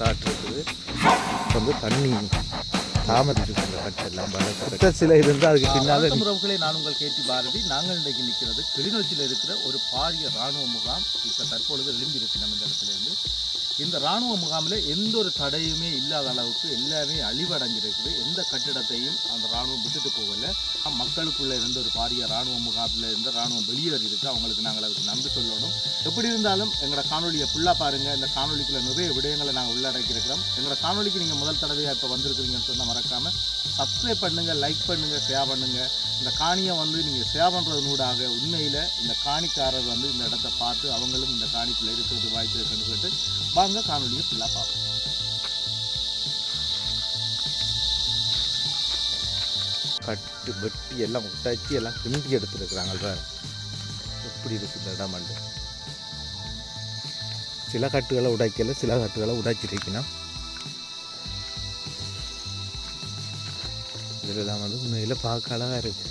Start இருக்குது. வந்து தண்ணி தாமரை இருக்குது. கட்டெல்லாம் பல சில இருந்தால் அதுக்கு பின்னால் உறவுகளை நான் உங்கள் கேட்டி பாரதி. நாங்கள் இன்றைக்கு நிற்கிறது கிளிநொச்சியில் இருக்கிற ஒரு பாரிய இராணுவ முகாம். இப்போ தற்பொழுது எழும்பி இருக்கு நம்ம இந்த இடத்துலேருந்து. இந்த இராணுவ முகாமில் எந்த ஒரு தடையுமே இல்லாத அளவுக்கு எல்லாமே அழிவடைஞ்சிருக்குது. எந்த கட்டிடத்தையும் அந்த இராணுவம் விட்டுட்டு போகலை. மக்களுக்குள்ளே இருந்த ஒரு பாரிய இராணுவ முகாமில் இருந்த இராணுவம் வெளியேறி இருக்குது. அவங்களுக்கு நாங்கள் அதுக்கு நன்றி சொல்லணும். எப்படி இருந்தாலும் எங்களோட காணொலியை ஃபுல்லாக பாருங்கள். இந்த காணொலிக்குள்ளே நிறைய விடயங்களை நாங்கள் உள்ளடக்கியிருக்கிறோம். எங்களோட காணொலிக்கு நீங்கள் முதல் தடவையாக இப்போ வந்திருக்கிறீங்கன்னு சொன்னால் மறக்காமல் சப்ஸ்கிரைப் பண்ணுங்கள், லைக் பண்ணுங்கள், ஷேர் பண்ணுங்கள். இந்த காணியை வந்து நீங்கள் ஷேர் பண்ணுறதுனூடாக உண்மையில் இந்த காணிக்காரர் வந்து இந்த இடத்த பார்த்து அவங்களும் இந்த காணிக்குள்ளே இருக்கிறது வாய்ப்பு இருக்குன்னு சொல்லிட்டு வாங்க காணொலியை ஃபுல்லாக பார்ப்போம். கட்டு வெட்டி எல்லாம் உட்டாச்சு எல்லாம் கிண்டி எடுத்துருக்குறாங்க சார். எப்படி இருக்குது இந்த இடம் வந்து சில கட்டுகளை உடைக்கல, சில கட்டுகளை உடைச்சிருக்கணும். இதெல்லாம் வந்து உண்மையில் பார்க்க அழகாக இருக்குது.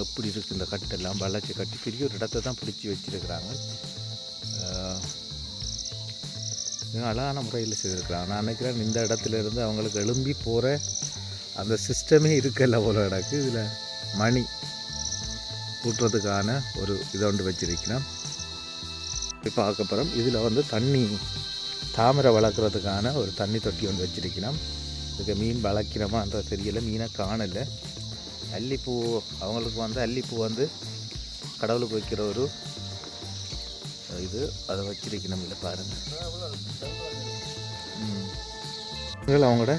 எப்படி இருக்குது இந்த கட்டெல்லாம் வளைச்சி கட்டி பெரிய ஒரு இடத்த தான் பிடிச்சி வச்சுருக்கிறாங்க. அழகான முறையில் செய்திருக்கிறாங்க. நான் நினைக்கிறேன் இந்த இடத்துல இருந்து அவங்களுக்கு எழும்பி போகிற அந்த சிஸ்டமே இருக்கல போல கிடக்கு. இதில் மணி கூட்டுறதுக்கான ஒரு இதை ஒன்று வச்சிருக்கிறேன். இப்போ பார்க்கப்புறம் இதில் வந்து தண்ணி தாமரை வளர்க்குறதுக்கான ஒரு தண்ணி தொட்டி ஒன்று வச்சிருக்கிறோம். இதுக்கு மீன் வளர்க்கிறோமான்ற தெரியலை, மீனை காணலை. அல்லிப்பூ அவங்களுக்கு வந்து அல்லிப்பூ வந்து கடவுளுக்கு வைக்கிற ஒரு இது அதை வச்சிருக்கணும். இல்லை பாருங்கள், அவங்களோட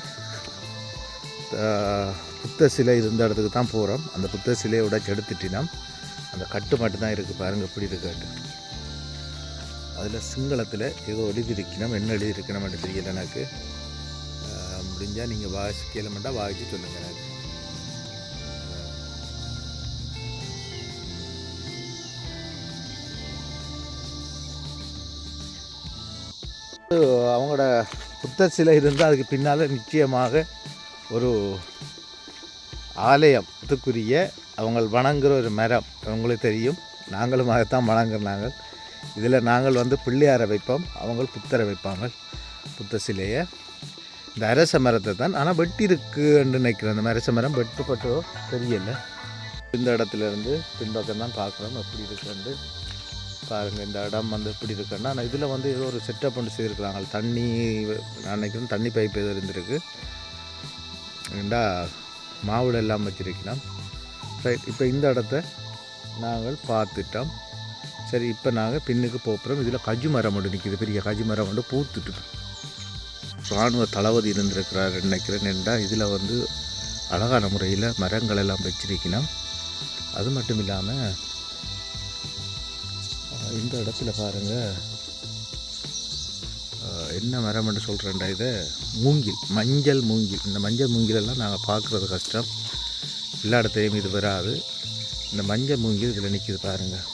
புத்த சிலை இருந்த இடத்துக்கு தான் போகிறோம். அந்த புத்த சிலையை உடைச்சி எடுத்துட்டினா அந்த கட்டு மட்டும்தான் இருக்குது. பாருங்கள் எப்படி இருக்காட்டு. அதில் சிங்களத்தில் ஏதோ எழுதியிருக்கணும். என்ன எழுதியிருக்கணும்னு தெரியல எனக்கு. முடிஞ்சால் நீங்கள் கேளுமெண்டா வாசிச்சு சொல்லுங்கள் எனக்கு. அவங்களோட புத்தர் சிலை இருந்தால் அதுக்கு பின்னால் நிச்சயமாக ஒரு ஆலயத்துக்குரிய அவங்க வணங்குகிற ஒரு மரம் அவங்களுக்கு தெரியும். நாங்களும் அதைத்தான் வணங்குறாங்க. இதில் நாங்கள் வந்து பிள்ளையாரை வைப்போம், அவங்க புத்தரை வைப்பாங்க. புத்த சிலையை இந்த அரச மரத்தை தான் ஆனால் வெட்டி இருக்குன்னு நினைக்கிறேன். அந்த அரச மரம் வெட்டுப்பட்டோ தெரியலை. இந்த இடத்துலேருந்து பின்பக்கம் தான் பார்க்குறோம் எப்படி இருக்குன்னு பாருங்கள். இந்த இடம் வந்து எப்படி இருக்குன்னா, ஆனால் இதில் வந்து ஏதோ ஒரு செட்டப் ஒன்று செய்திருக்கிறாங்க. தண்ணி நான் நினைக்கிறேன் தண்ணி பைப் ஏதோ இருந்திருக்கு. ஏண்டா மாவுளை எல்லாம் வச்சிருக்கலாம். ரைட், இப்போ இந்த இடத்த நாங்கள் பார்த்துட்டோம். சரி, இப்போ நாங்கள் பின்னுக்கு போகிறோம். இதில் கஜு மரம் ஒன்று நிற்கிது. பெரிய கஜு மரம் ஒன்று பூத்துட்டு இராணுவ தளபதி இருந்திருக்கிறார் நினைக்கிறேன். ஏண்டா இதில் வந்து அழகான முறையில் மரங்கள் எல்லாம் வச்சிருக்கணும். அது மட்டும் இல்லாமல் இந்த இடத்துல பாருங்கள் என்ன மரம்னு சொல்கிறேன்டா, இதை மூங்கில், மஞ்சள் மூங்கில். இந்த மஞ்சள் மூங்கிலெல்லாம் நாங்கள் பார்க்குறது கஷ்டம், எல்லா இடத்தையும் இது வராது. இந்த மஞ்சள் மூங்கில் இதில் நிற்கிது பாருங்கள்.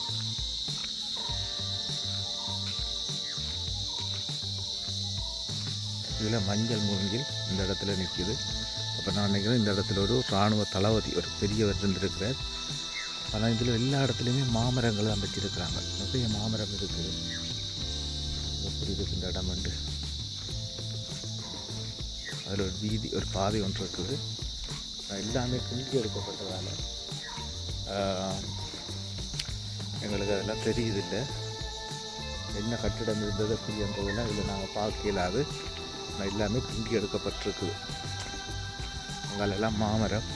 இதில் மஞ்சள் மூங்கில் இந்த இடத்துல நிற்கிது. அப்போ நான் நினைக்கிறேன் இந்த இடத்துல ஒரு இராணுவ தளபதி ஒரு பெரியவர் இருந்திருக்கிறார். ஆனால் இதில் எல்லா இடத்துலையுமே மாமரங்கள் தான் வச்சுருக்கிறாங்க. நிறைய மாமரம் இருக்குது. எப்படி இருக்குது இந்த இடம் வந்து. அதில் ஒரு வீதி, ஒரு பாதை ஒன்று இருக்குது. எல்லாமே குஞ்சு எடுக்கப்பட்டதால் எங்களுக்கு அதெல்லாம் தெரியுதில்லை. என்ன கட்டிடம் இருந்தது அப்படின்றதெல்லாம் இதில் நாங்கள் பார்க்க இயலாது. ஆனால் எல்லாமே குஞ்சு எடுக்கப்பட்டிருக்குது. அங்கெல்லாம் மாமரம்.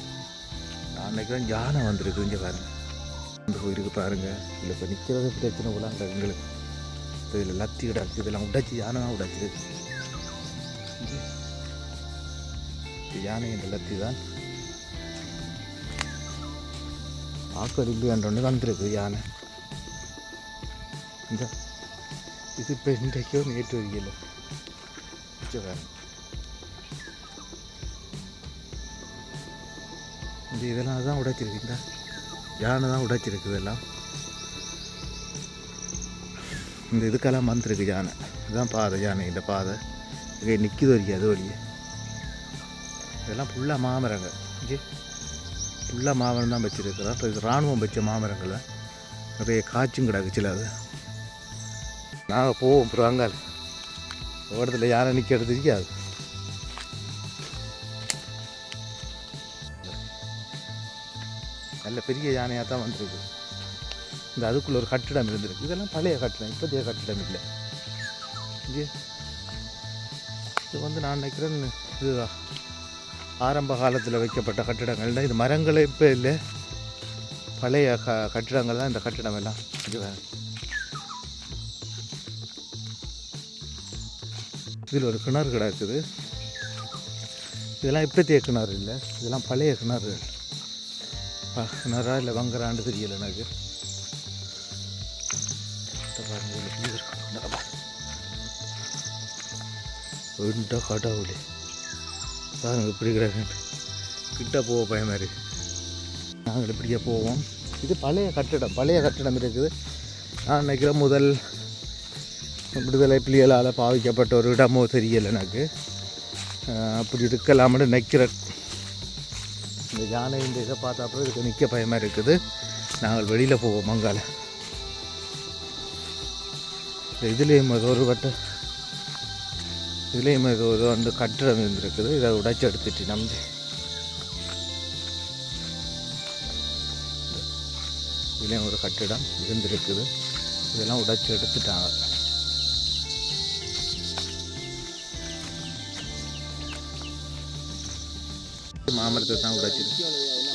நான் நினைக்கிறேன் யானை வந்திருக்கு. இங்கே பாருங்கள், இந்த கோயிலுக்கு பாருங்கள். இல்லை இப்போ நிற்கிறது பிரச்சனை போல அங்கே எங்களுக்கு. இப்போ இதில் லத்தி கிடக்கு. இதெல்லாம் உடைச்சி யானை தான் உடைச்சிருக்கு. யானை இந்த லத்தி தான் ஆக்கள் இல்லையான்றொன்னு வந்துருக்கு யானை. இந்த இது இப்போ இன்றைக்கோ நேற்று வரையில் இந்த இதெல்லாம் தான் உடைச்சிருக்கு. யானை தான் உடைச்சிருக்கு. இதெல்லாம் இந்த இதுக்கெல்லாம் வந்துருக்கு யானை. இதுதான் பாதை, யானை இந்த பாதை இங்கே நிற்கிது வரைக்கும். அது வழியே இதெல்லாம் ஃபுல்லாக மாமரங்கள். இங்கே ஃபுல்லாக மாமரம் தான் வச்சுருக்கிறோம். இப்போ இது இராணுவம் வச்ச மாமரங்கள் தான். நிறைய காய்ச்சும் கிடக்குச்சில் அது. நாங்கள் போவோம் அப்புறம் அங்கால் ஓட்டத்தில் யானை நிற்கிறது தெரியாது. நல்ல பெரிய யானையாக தான் வந்திருக்கு. இந்த அதுக்குள்ளே ஒரு கட்டிடம் இருந்திருக்கு. இதெல்லாம் பழைய கட்டிடம், இப்போதைய கட்டிடம் இல்லை. இங்கே இது வந்து நான் நினைக்கிறேன் இது ஆரம்ப காலத்தில் வைக்கப்பட்ட கட்டிடங்கள்னா இது மரங்களே இப்போ இல்லை, பழைய கட்டிடங்கள் தான் இந்த கட்டிடம் எல்லாம். இது வேறு இதில் ஒரு கிணறு கிடக்குது. இதெல்லாம் இப்போத்தைய கிணறு இல்லை, இதெல்லாம் பழைய கிணறு. கிணறா இல்லை வங்கரான்னு தெரியலை எனக்கு. கடவுளே பாருங்க இப்படி கிடக்கு. கிட்ட போக பயமாக இருக்கு. நாங்கள் இப்படியே போவோம். இது பழைய கட்டிடம் இருக்குது. நான் நினைக்கிறேன் முதல் விடுதலை புலிகளால் பாவிக்கப்பட்ட ஒரு இடமோ தெரியலை எனக்கு. அப்படி இருக்கலாம்னு நினைக்கிறேன். இந்த யானை இந்த இதை பார்த்தா அப்புறம் இதுக்கு நிற்க பயமாக இருக்குது. நாங்கள் வெளியில் போவோம் அங்கால. இதுலேயும் ஏதோ ஒரு வந்து கட்டிடம் இருந்திருக்குது. இதை உடைச்சி எடுத்துட்டு நம்பி இதுலேயும் ஒரு கட்டிடம் இருந்திருக்குது. இதெல்லாம் உடைச்சி எடுத்துட்டாங்க. மாமரத்தை தான் உடைச்சிருக்கு.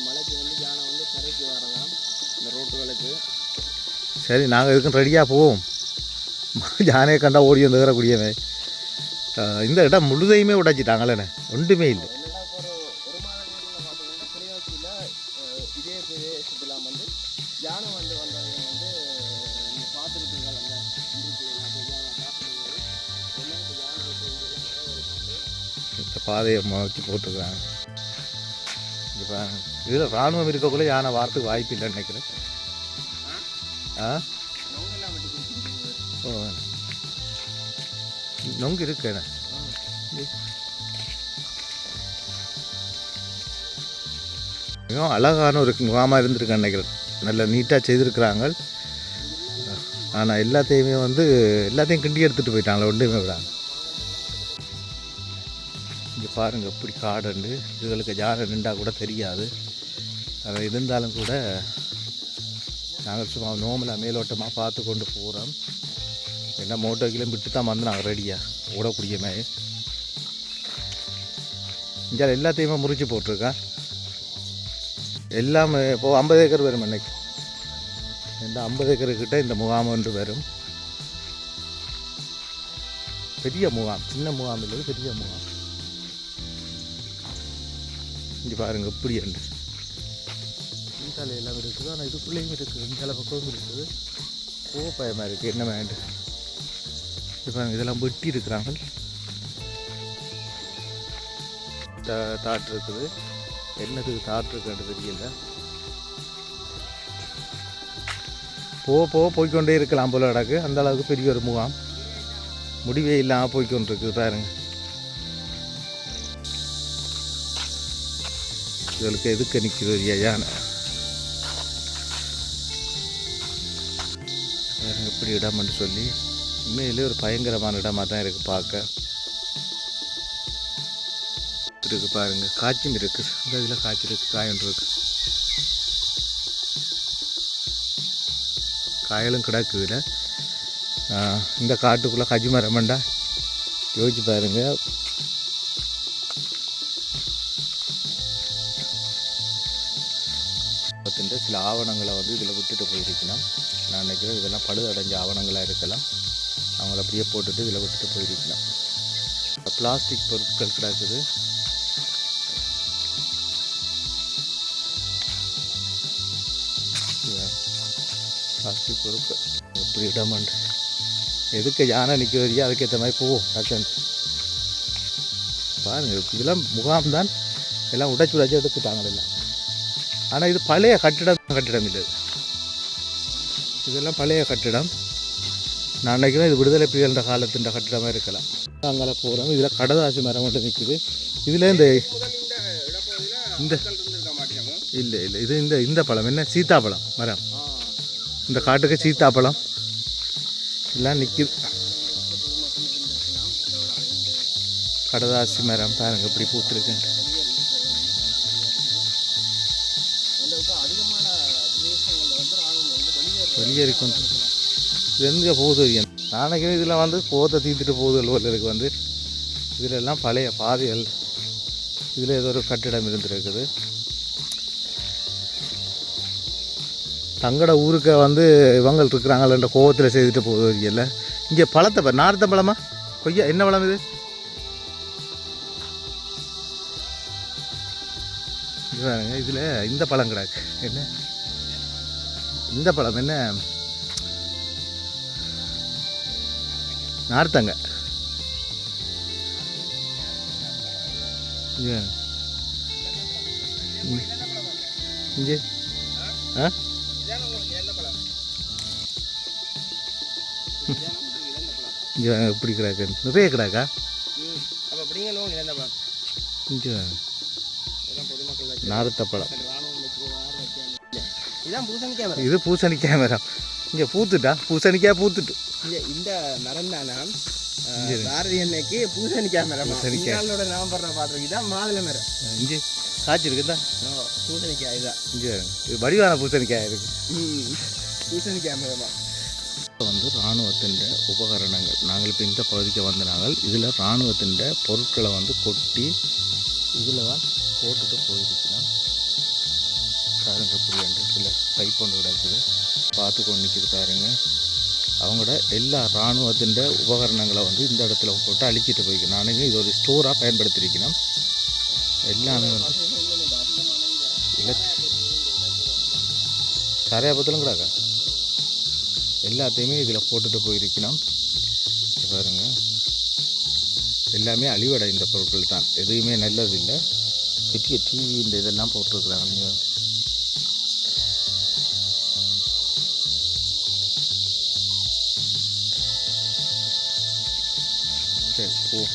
மலைக்கு வந்து யானை வந்து கரைக்கு வரலாம் இந்த ரோட்டுகளுக்கு. சரி நாங்கள் இதுக்கும் ரெடியாக போவோம். யானையை கண்டா ஓடி வந்து வரக்கூடியவே. இந்த இடம் முழுதையுமே உடைச்சிட்டாங்களே, ஒன்றுமே இல்லை. ஒரு மாதம் பார்த்தீங்கன்னா கிளிநொச்சியில் இதே பிரதேசத்தில் வந்து யானை வந்து வந்தவங்க வந்து நீங்கள் பார்த்துருக்கீங்க. இந்த பாதையை வச்சு போட்டுருக்காங்க. இப்போ இதில் இராணுவம் இருக்கக்குள்ளே யானை வாரத்துக்கு வாய்ப்பு இல்லைன்னு நினைக்கிறேன். ஓ நொங்கு இருக்கு. மிகவும் அழகான ஒரு முகாமாக இருந்திருக்கேன் நினைக்கிறேன். நல்ல நீட்டாக செய்திருக்கிறாங்க. ஆனால் எல்லாத்தையும் கிண்டி எடுத்துகிட்டு போயிட்டாங்களே, ஒன்றுமே விடாங்க. இங்கே பாருங்கள் எப்படி காடுண்டு. இதுகளுக்கு யானை நின்றா கூட தெரியாது. அது இருந்தாலும் கூட நாங்கள் சும்மா நோமலாக மேலோட்டமாக பார்த்து கொண்டு போகிறோம். என்ன மோட்டோக்கிலும் விட்டு தான் வந்து நாங்கள் ரெடியாக ஓடக்கூடிய மாதிரி. இங்கே எல்லாத்தையுமே முறிச்சு போட்டிருக்கேன். எல்லாமே இப்போது 50 ஏக்கர் வரும். அன்னைக்கு இந்த 50 ஏக்கருக்கிட்ட இந்த முகாம் ஒன்று வரும். பெரிய முகாம், சின்ன முகாம் இல்லை, பெரிய முகாம். இங்கே பாருங்கள் இப்படி உண்டு. இந்தால எல்லாம் இருக்குது. ஆனால் இதுக்குள்ளேயும் இருக்குது, இந்த பக்கமும் இருக்குது. பயமாக இருக்குது என்ன வேண்டு. இது பாருங்கள் இதெல்லாம் வெட்டி இருக்கிறாங்க. தாட்டு இருக்குது. என்னதுக்கு தாட்டு இருக்குன்னு தெரியல. போய்கொண்டே இருக்கலாம் போல இடக்கு. அந்த அளவுக்கு பெரிய ஒரு முகாம், முடிவே இல்லாமல் போய்கொண்டிருக்குது பாருங்க. இதுகளுக்கு எதுக்கு நிற்கிறது யானை பாருங்க. இப்படி இடம்னு சொல்லி உண்மையிலே ஒரு பயங்கரமான இடமாக தான் இருக்குது பார்க்க. இருக்கு பாருங்க, காய்ச்சும் இருக்குது. இந்த இதில் காய்ச்சி இருக்குது, காய் ஒன்று இருக்குது. காயலும் கிடக்குது இதில். இந்த காட்டுக்குள்ளே கஜி மரமண்டா யோசிச்சு பாருங்க. சில ஆவணங்களை வந்து இதில் விட்டுட்டு போயிருக்கணும். நான் நினைக்கிறேன் இதெல்லாம் பழுதடைஞ்ச ஆவணங்களாக இருக்கலாம். அவங்கள அப்படியே போட்டுட்டு இதில் விட்டுட்டு போயிருக்கலாம். பிளாஸ்டிக் பொருட்கள் கிடக்குது. பிளாஸ்டிக் பொருட்கள் எப்படி இடமாண்டு. எதுக்கு யானை நிற்க வரையா அதுக்கேற்ற மாதிரி போவோம். டக்குன்னு பாருங்கள், இதெல்லாம் முகாம் தான். எல்லாம் உடைச்சி எடுத்துட்டாங்க எல்லாம். ஆனால் இது பழைய கட்டிடம் இல்லை. இதெல்லாம் பழைய கட்டிடம். நான் நினைக்கிறேன் இது விடுதலை புலிகள் காலத்தின் கட்டிடமாக இருக்கலாம். அங்கே போகிறோம். இதில் கடதாசி மரம் மட்டும் நிற்குது. இதில் இந்த இல்லை இது இந்த பழம் என்ன சீத்தாப்பழம் மரம். இந்த காட்டுக்கு சீத்தாப்பழம். எல்லாம் நிற்கிது. பொதுமக்கள் இருந்திருக்கலாம். இதோட இந்த கடதாசி மரம் பாருங்க இப்படி பூத்துருக்கு. இந்த இப்போ அதிகமான பிரதேசங்களில் வந்து ராணுவம் வந்து வெளியேறிக்கும். இது எங்கே போகுது? நாளைக்கு இதில் வந்து போதை தீர்த்துட்டு போகுது போல இருக்கு. வந்து இதில் எல்லாம் பழைய பாதைகள். இதில் ஏதோ ஒரு கட்டிடம் இருந்துருக்குது. தங்கட ஊருக்கு வந்து இவங்க இருக்கிறாங்கள்ன்ற கோவத்தில் செய்துட்டு போகுது. இல்லை இங்கே பழத்தை நார்த்த பழமா கொய்யா என்ன பழம் இது? இது பாருங்க, இதில் இந்த பழம் கிடக்கு. என்ன இந்த பழம்? என்ன நார்த்தங்க? இங்கே ஆ இங்கே இப்படி கிடக்கு. நிறைய கிடக்கா? அப்போ அப்படிங்க நோங்க இழந்த பழம் இங்கே இதெல்லாம் பொதுமக்கள் வச்சு நார்த்த பழம். ராணுவம் வச்சு இதான் பூசணிக்காய் மரம். இது பூசணிக்காய் மரம். இங்கே பூத்துட்டா? பூசணிக்காய் பூத்துட்டு இந்த மரம் தானா பாரதி அன்னைக்கு பூசணிக்காய் மரம். பூசணிக்காயோட நான் படுற பாத்திரம் இதான் மாதுளை மரம். இங்கே காய்ச்சிருக்குதா? பூசணிக்காய் இதான். இங்கே இது வடிவான பூசணிக்காய் இருக்கு. பூசணிக்காய் மரமா வந்து இராணுவத்தின் உபகரணங்கள். நாங்கள் இப்போ இந்த பகுதிக்கு வந்து நாங்கள் இதில் இராணுவத்தின் பொருட்களை வந்து கொட்டி இதில் தான் போட்டுட்டு போயிருக்கிறோம். பாருங்க இப்படி இதில் பைப் ஒன்று கிடக்குது. பார்த்து கொண்டு நிற்கிது பாருங்க. அவங்களோட எல்லா இராணுவத்தின் உபகரணங்களை வந்து இந்த இடத்துல போட்டு அழிச்சிட்டு போய்க்கணும். நானுங்க இது ஒரு ஸ்டோராக பயன்படுத்தியிருக்கணும். எல்லாமே வந்து இல்லை சரையாபத்திலும் கிடக்கா எல்லாத்தையுமே இதில் போட்டுட்டு போயிருக்கணும். பாருங்க எல்லாமே அழிவடைந்த பொருட்கள் தான். எதுவுமே நல்லது இல்லை. பெரிய டிவி இந்த இதெல்லாம் போட்டிருக்குறாங்க. சரி ஓ